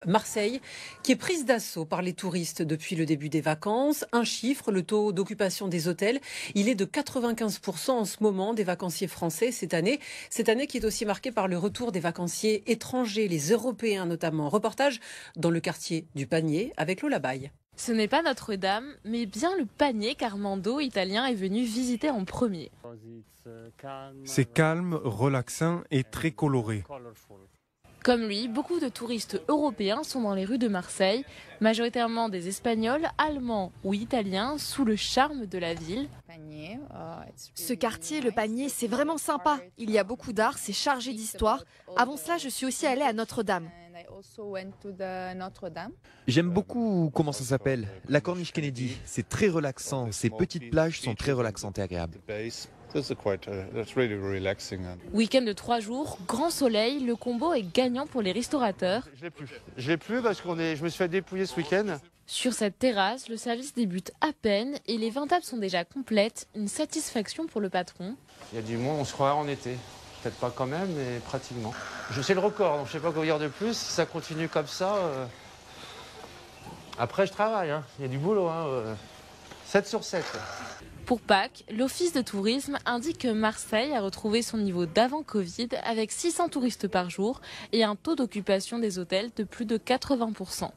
Marseille, qui est prise d'assaut par les touristes depuis le début des vacances. Un chiffre, le taux d'occupation des hôtels, il est de 95% en ce moment des vacanciers français cette année. Cette année qui est aussi marquée par le retour des vacanciers étrangers, les Européens notamment. Reportage dans le quartier du Panier avec Lola Baye. Ce n'est pas Notre-Dame, mais bien le Panier qu'Armando, italien, est venu visiter en premier. C'est calme, relaxant et très coloré. Comme lui, beaucoup de touristes européens sont dans les rues de Marseille, majoritairement des Espagnols, Allemands ou Italiens, sous le charme de la ville. Ce quartier, le Panier, c'est vraiment sympa. Il y a beaucoup d'art, c'est chargé d'histoire. Avant cela, je suis aussi allée à Notre-Dame. J'aime beaucoup, comment ça s'appelle, la Corniche Kennedy. C'est très relaxant, ces petites plages sont très relaxantes et agréables. Week-end de 3 jours, grand soleil, le combo est gagnant pour les restaurateurs. Je l'ai plus parce je me suis fait dépouiller ce week-end. Sur cette terrasse, le service débute à peine et les 20 tables sont déjà complètes. Une satisfaction pour le patron. Il y a du monde, on se croirait en été. Peut-être pas quand même, mais pratiquement. Je sais le record, donc je sais pas quoi dire de plus. Si ça continue comme ça... Après, je travaille, hein. Il y a du boulot. 7 sur 7. Pour Pâques, l'Office de tourisme indique que Marseille a retrouvé son niveau d'avant Covid avec 600 touristes par jour et un taux d'occupation des hôtels de plus de 80%.